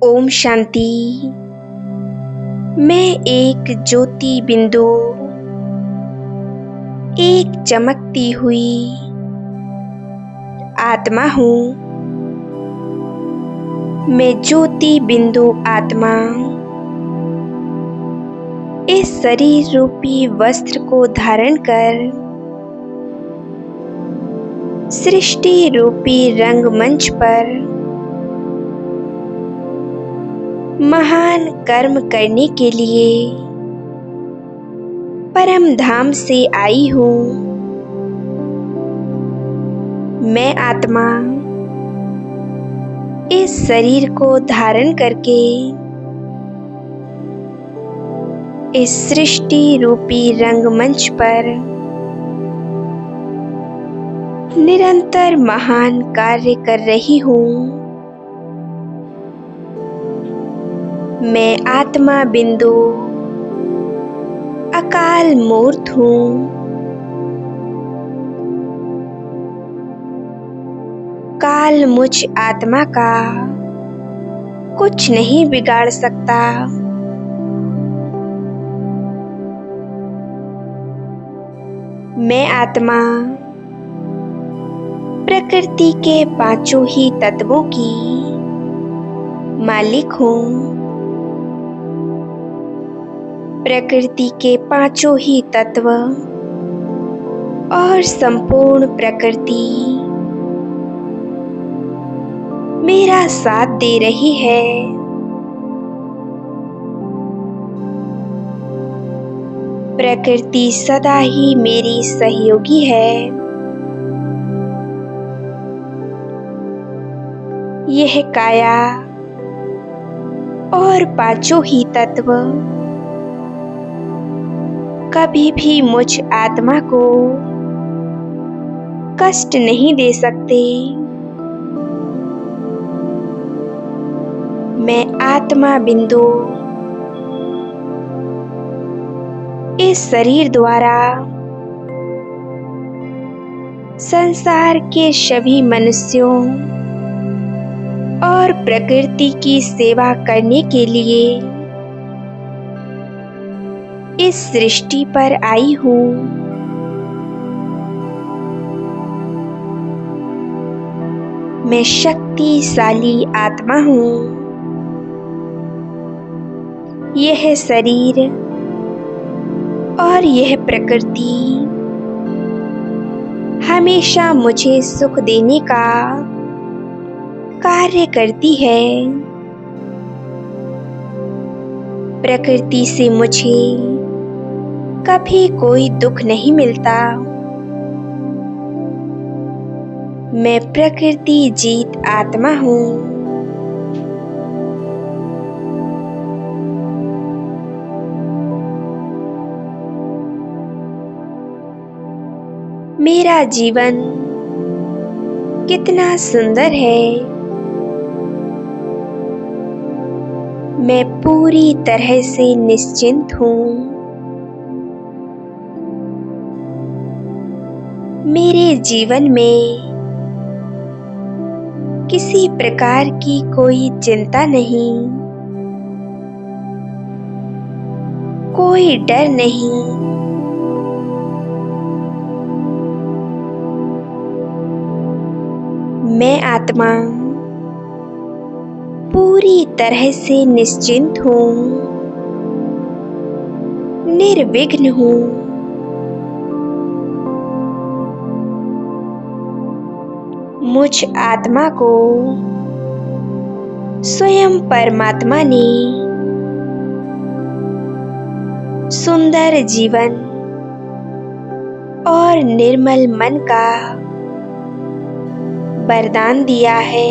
ओम शांति। मैं एक ज्योति बिंदु, एक चमकती हुई आत्मा हूँ। मैं ज्योति बिंदु आत्मा इस शरीर रूपी वस्त्र को धारण कर सृष्टि रूपी रंगमंच पर महान कर्म करने के लिए परम धाम से आई हूँ। मैं आत्मा इस शरीर को धारण करके इस सृष्टि रूपी रंगमंच पर निरंतर महान कार्य कर रही हूँ। मैं आत्मा बिंदु अकाल मूर्त हूँ। काल मुझ आत्मा का कुछ नहीं बिगाड़ सकता। मैं आत्मा प्रकृति के पांचों ही तत्वों की मालिक हूँ। प्रकृति के पांचों ही तत्व और संपूर्ण प्रकृति मेरा साथ दे रही है। प्रकृति सदा ही मेरी सहयोगी है। यह काया और पांचों ही तत्व कभी भी मुझ आत्मा को कष्ट नहीं दे सकते। मैं आत्मा बिंदु इस शरीर द्वारा संसार के सभी मनुष्यों और प्रकृति की सेवा करने के लिए इस सृष्टि पर आई हूँ। मैं शक्तिशाली आत्मा हूँ। यह शरीर और यह प्रकृति हमेशा मुझे सुख देने का कार्य करती है। प्रकृति से मुझे कभी कोई दुख नहीं मिलता। मैं प्रकृति जीत आत्मा हूँ। मेरा जीवन कितना सुंदर है। मैं पूरी तरह से निश्चिंत हूँ। मेरे जीवन में किसी प्रकार की कोई चिंता नहीं, कोई डर नहीं। मैं आत्मा पूरी तरह से निश्चिंत हूँ, निर्विघ्न हूँ। मुझ आत्मा को स्वयं परमात्मा ने सुंदर जीवन और निर्मल मन का वरदान दिया है।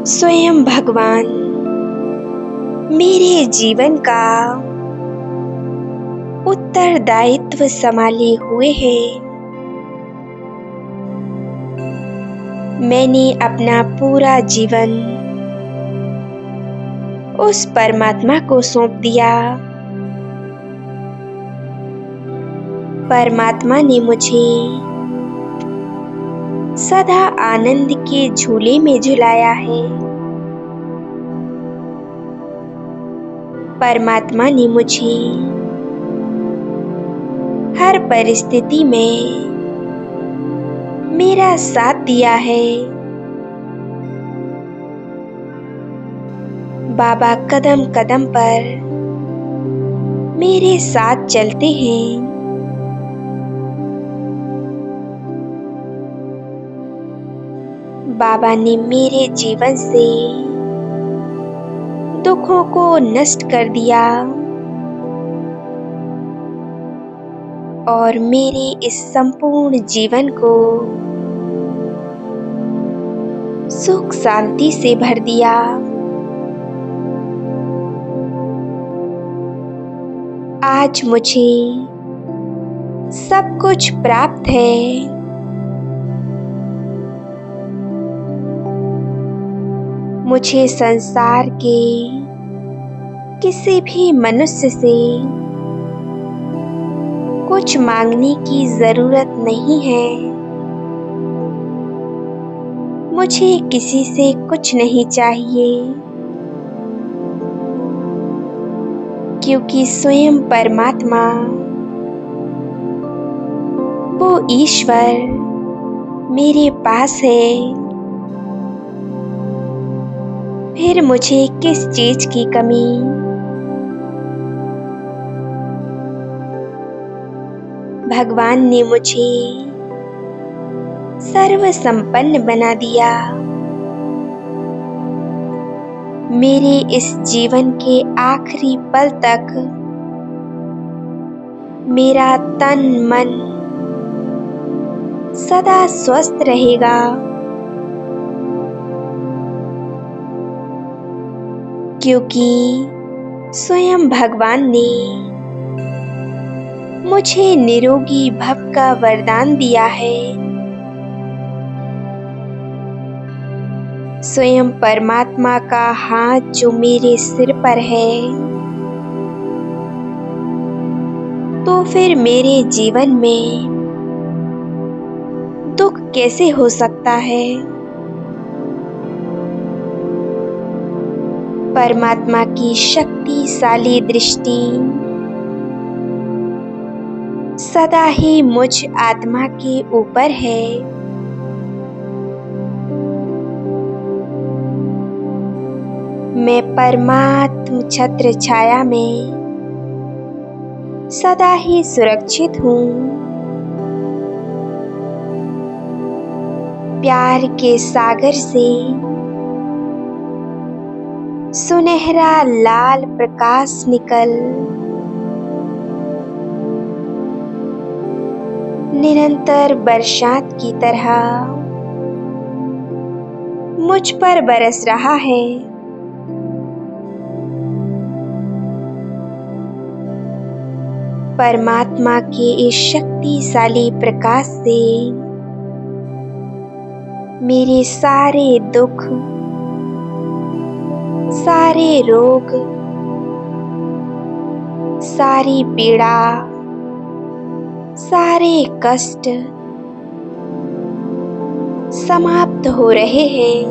स्वयं भगवान मेरे जीवन का उत्तरदायित्व संभाले हुए हैं। मैंने अपना पूरा जीवन उस परमात्मा को सौंप दिया। परमात्मा ने मुझे सदा आनंद के झूले में झुलाया है। परमात्मा ने मुझे हर परिस्थिति में मेरा साथ दिया है। बाबा कदम कदम पर मेरे साथ चलते हैं। बाबा ने मेरे जीवन से दुखों को नष्ट कर दिया और मेरे इस संपूर्ण जीवन को सुख शांति से भर दिया। आज मुझे सब कुछ प्राप्त है। मुझे संसार के किसी भी मनुष्य से कुछ मांगने की जरूरत नहीं है। मुझे किसी से कुछ नहीं चाहिए, क्योंकि स्वयं परमात्मा, वो ईश्वर मेरे पास है। फिर मुझे किस चीज की कमी। भगवान ने मुझे सर्व संपन्न बना दिया। मेरे इस जीवन के आखिरी पल तक मेरा तन मन सदा स्वस्थ रहेगा। क्योंकि स्वयं भगवान ने मुझे निरोगी भव का वरदान दिया है। स्वयं परमात्मा का हाथ जो मेरे सिर पर है, तो फिर मेरे जीवन में दुख कैसे हो सकता है। परमात्मा की शक्तिशाली दृष्टि सदा ही मुझ आत्मा के ऊपर है। मैं परमात्म छत्र छाया में सदा ही सुरक्षित हूँ। प्यार के सागर से सुनहरा लाल प्रकाश निकल निरंतर बरसात की तरह मुझ पर बरस रहा है। परमात्मा के इस शक्तिशाली प्रकाश से मेरे सारे दुख, सारे रोग, सारी पीड़ा, सारे कष्ट समाप्त हो रहे हैं।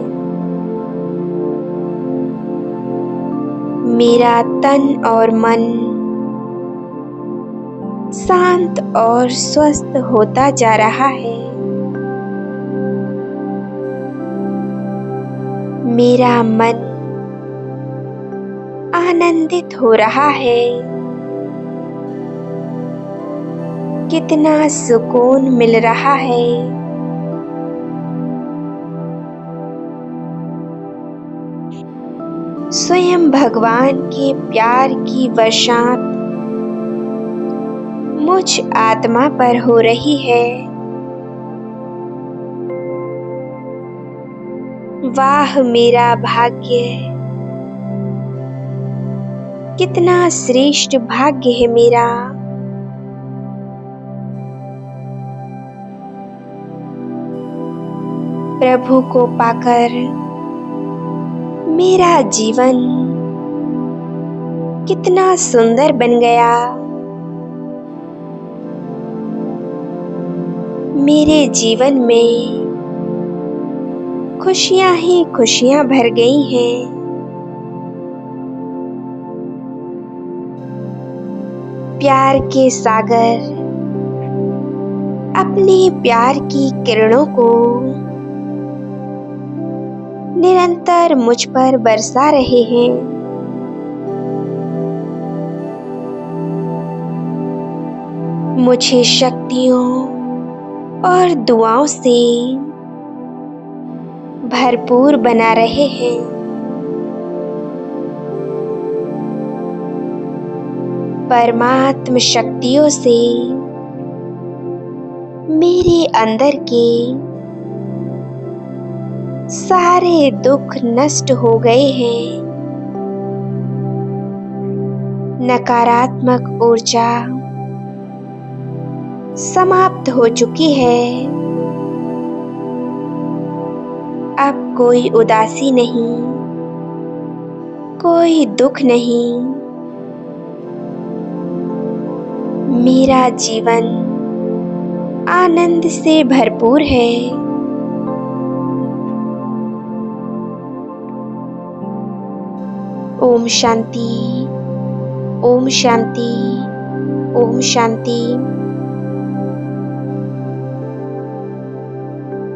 मेरा तन और मन शांत और स्वस्थ होता जा रहा है। मेरा मन आनंदित हो रहा है। कितना सुकून मिल रहा है। स्वयं भगवान के प्यार की बरसात मुझ आत्मा पर हो रही है। वाह मेरा भाग्य, कितना श्रेष्ठ भाग्य है मेरा। प्रभु को पाकर मेरा जीवन कितना सुंदर बन गया। मेरे जीवन में खुशियां ही खुशियां भर गई हैं। प्यार के सागर अपने प्यार की किरणों को निरंतर मुझ पर बरसा रहे हैं। मुझे शक्तियों और दुआओं से भरपूर बना रहे हैं। परमात्म शक्तियों से मेरे अंदर के सारे दुख नष्ट हो गए हैं। नकारात्मक ऊर्जा समाप्त हो चुकी है। अब कोई उदासी नहीं, कोई दुख नहीं। मेरा जीवन आनंद से भरपूर है। ओम शांति, ओम शांति, ओम शांति।